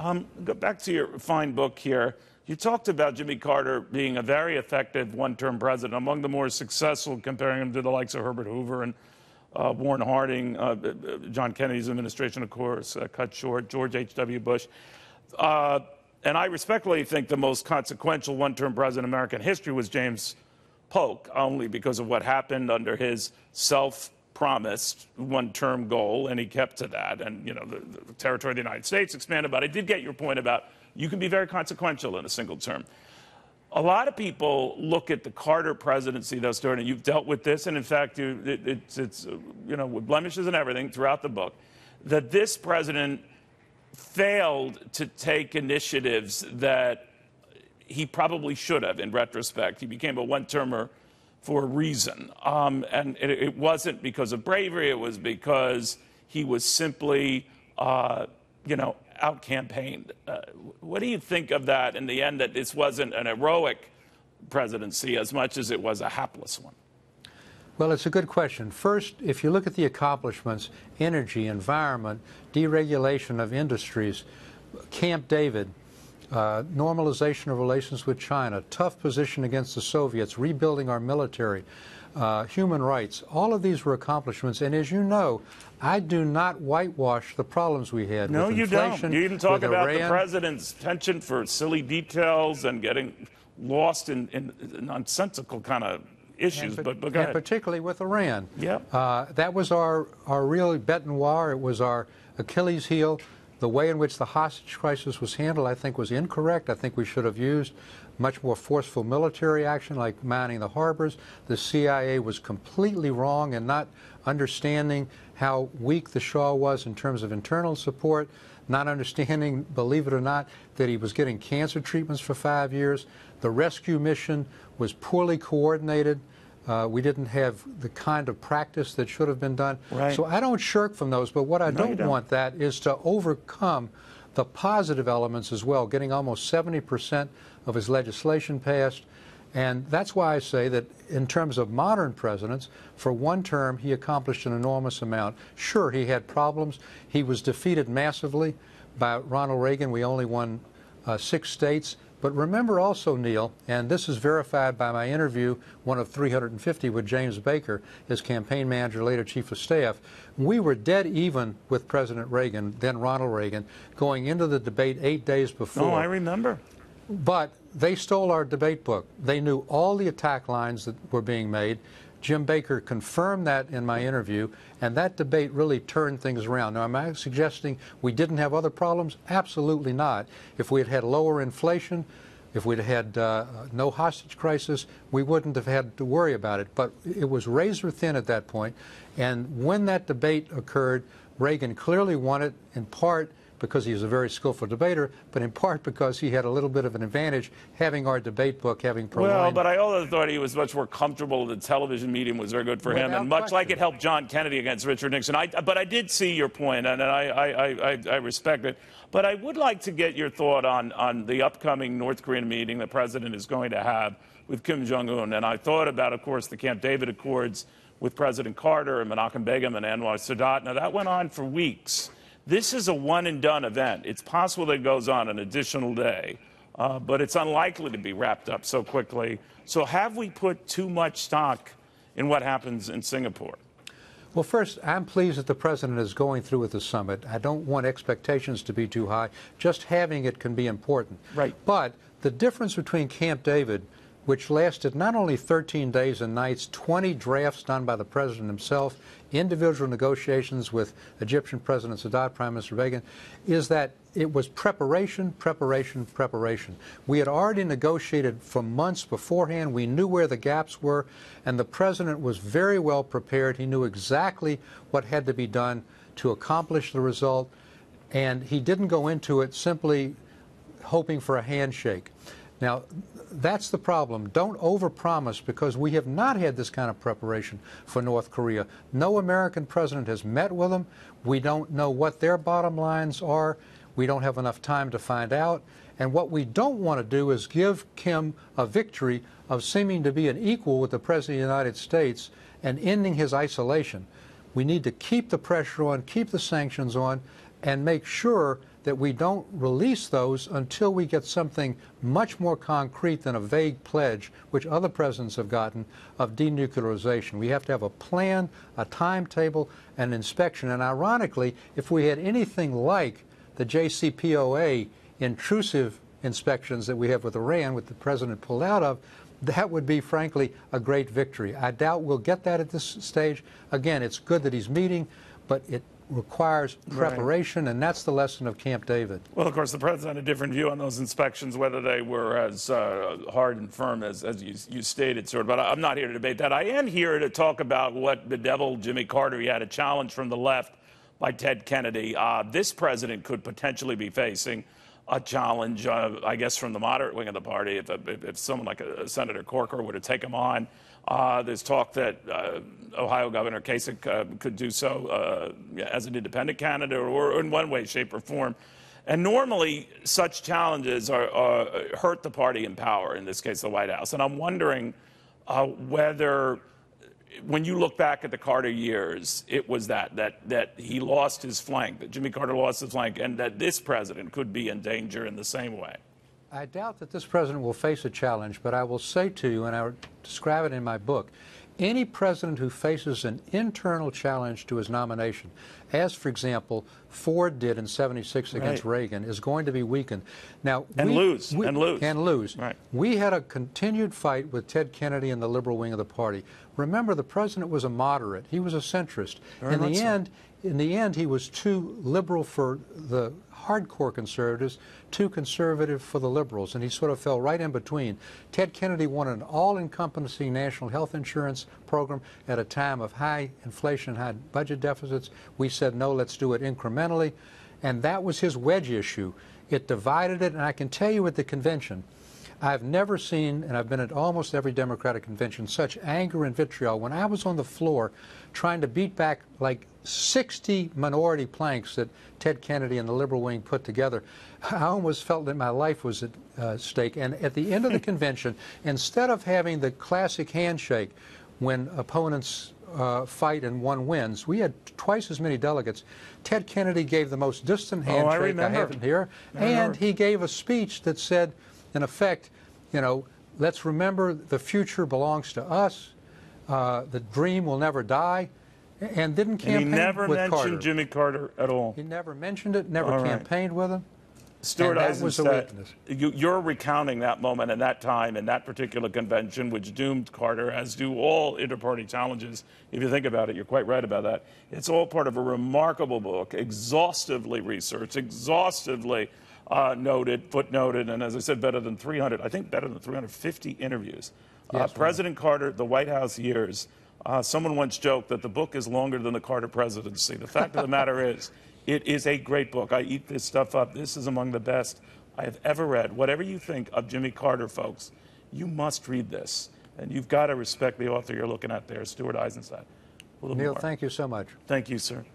Go back to your fine book here. You talked about Jimmy Carter being a very effective one-term president, among the more successful, comparing him to the likes of Herbert Hoover and Warren Harding, John Kennedy's administration, of course, cut short, George H.W. Bush. And I respectfully think the most consequential one-term president in American history was James Polk, only because of what happened under his self-promised one-term goal, and he kept to that. And, you know, the territory of the United States expanded. But I did get your point about you can be very consequential in a single term. A lot of people look at the Carter presidency thus far, and you've dealt with this, and in fact, it's you know, with blemishes and everything throughout the book, that this president failed to take initiatives that he probably should have, in retrospect. He became a one-termer for a reason. And it wasn't because of bravery. It was because he was simply, you know, out-campaigned. What do you think of that in the end, that this wasn't an heroic presidency as much as it was a hapless one? Well, it's a good question. First, if you look at the accomplishments, energy, environment, deregulation of industries, Camp David, normalization of relations with China, tough position against the Soviets, rebuilding our military, human rights, all of these were accomplishments. And as you know, I do not whitewash the problems we had with inflation. No, you don't. You even talk about the president's penchant for silly details and getting lost in nonsensical kind of issues, but go ahead. And particularly with Iran. Yeah. That was our real bête noire. It was our Achilles heel. The way in which the hostage crisis was handled, I think, was incorrect. I think we should have used much more forceful military action, like manning the harbors. The CIA was completely wrong in not understanding how weak the Shah was in terms of internal support, not understanding, believe it or not, that he was getting cancer treatments for 5 years. The rescue mission was poorly coordinated. We didn't have the kind of practice that should have been done. Right. So I don't shirk from those, but what I don't want that is to overcome the positive elements as well, getting almost 70% of his legislation passed. And that's why I say that in terms of modern presidents, for one term, he accomplished an enormous amount. Sure, he had problems. He was defeated massively by Ronald Reagan. We only won 6 states. But remember also, Neil, and this is verified by my interview, one of 350 with James Baker, his campaign manager, later chief of staff, we were dead even with President Reagan, then Ronald Reagan, going into the debate 8 days before. Oh, I remember. But they stole our debate book. They knew all the attack lines that were being made. Jim Baker confirmed that in my interview, and that debate really turned things around. Now, am I suggesting we didn't have other problems? Absolutely not. If we had had lower inflation, if we'd had no hostage crisis, we wouldn't have had to worry about it. But it was razor thin at that point. And when that debate occurred, Reagan clearly won it, in part because he was a very skillful debater, but in part because he had a little bit of an advantage having our debate book, having prolonged. Well, but I also thought he was much more comfortable. The television medium was very good for him, and much like it helped John Kennedy against Richard Nixon. But I did see your point, and I respect it. But I would like to get your thought on the upcoming North Korean meeting the president is going to have with Kim Jong-un. And I thought about, of course, the Camp David Accords with President Carter and Menachem Begin and Anwar Sadat. Now, that went on for weeks. This is a one-and-done event. It's possible that it goes on an additional day, but it's unlikely to be wrapped up so quickly. So have we put too much stock in what happens in Singapore? Well, first, I'm pleased that the president is going through with the summit. I don't want expectations to be too high. Just having it can be important. Right. But the difference between Camp David, which lasted not only 13 days and nights, 20 drafts done by the president himself, individual negotiations with Egyptian President Sadat, Prime Minister Begin, is that it was preparation, preparation, preparation. We had already negotiated for months beforehand. We knew where the gaps were, and the president was very well prepared. He knew exactly what had to be done to accomplish the result, and he didn't go into it simply hoping for a handshake. Now, that's the problem. Don't overpromise, because we have not had this kind of preparation for North Korea. No American president has met with them. We don't know what their bottom lines are. We don't have enough time to find out. And what we don't want to do is give Kim a victory of seeming to be an equal with the President of the United States and ending his isolation. We need to keep the pressure on, keep the sanctions on, and make sure that we don't release those until we get something much more concrete than a vague pledge, which other presidents have gotten, of denuclearization. We have to have a plan, a timetable, an inspection. And ironically, if we had anything like the JCPOA intrusive inspections that we have with Iran, which the president pulled out of, that would be, frankly, a great victory. I doubt we'll get that at this stage. Again, it's good that he's meeting, but it requires preparation, and that's the lesson of Camp David. Well, of course, the president had a different view on those inspections, whether they were as hard and firm as you stated, sir. But I'm not here to debate that. I am here to talk about what bedeviled Jimmy Carter. He had a challenge from the left by Ted Kennedy. This president could potentially be facing a challenge, I guess, from the moderate wing of the party, if someone like a Senator Corker were to take him on. There's talk that Ohio Governor Kasich could do so as an independent candidate or in one way, shape, or form. And normally, such challenges hurt the party in power, in this case, the White House. And I'm wondering whether, when you look back at the Carter years, it was that he lost his flank, that Jimmy Carter lost his flank, and that this president could be in danger in the same way. I doubt that this president will face a challenge, but I will say to you, and I describe it in my book, any president who faces an internal challenge to his nomination, as, for example, Ford did in '76 against Reagan, is going to be weakened. Now, And lose. Right. We had a continued fight with Ted Kennedy and the liberal wing of the party. Remember, the president was a moderate. He was a centrist. In the end, he was too liberal for the hardcore conservatives, too conservative for the liberals, and he sort of fell right in between. Ted Kennedy wanted an all-encompassing national health insurance program at a time of high inflation, high budget deficits. We said, no, let's do it incrementally, and that was his wedge issue. It divided it, and I can tell you at the convention, I've never seen, and I've been at almost every Democratic convention, such anger and vitriol. When I was on the floor trying to beat back like 60 minority planks that Ted Kennedy and the liberal wing put together, I almost felt that my life was at stake. And at the end of the convention, instead of having the classic handshake when opponents fight and one wins, we had twice as many delegates. Ted Kennedy gave the most distant handshake I haven't here, and he gave a speech that said, in effect, you know, let's remember the future belongs to us. The dream will never die, and didn't campaign with Carter. He never mentioned Jimmy Carter at all. He never mentioned it, never campaigned with him. Stuart Eizenstat, you're recounting that moment and that time and that particular convention, which doomed Carter, as do all inter-party challenges. If you think about it, you're quite right about that. It's all part of a remarkable book, exhaustively researched, exhaustively noted, footnoted, and as I said, better than 350 interviews. Yes, President Carter, the White House years. Someone once joked that the book is longer than the Carter presidency. The fact of the matter is, it is a great book. I eat this stuff up. This is among the best I have ever read. Whatever you think of Jimmy Carter, folks, you must read this. And you've got to respect the author you're looking at there, Stuart Eizenstat. Neil, thank you so much. Thank you, sir.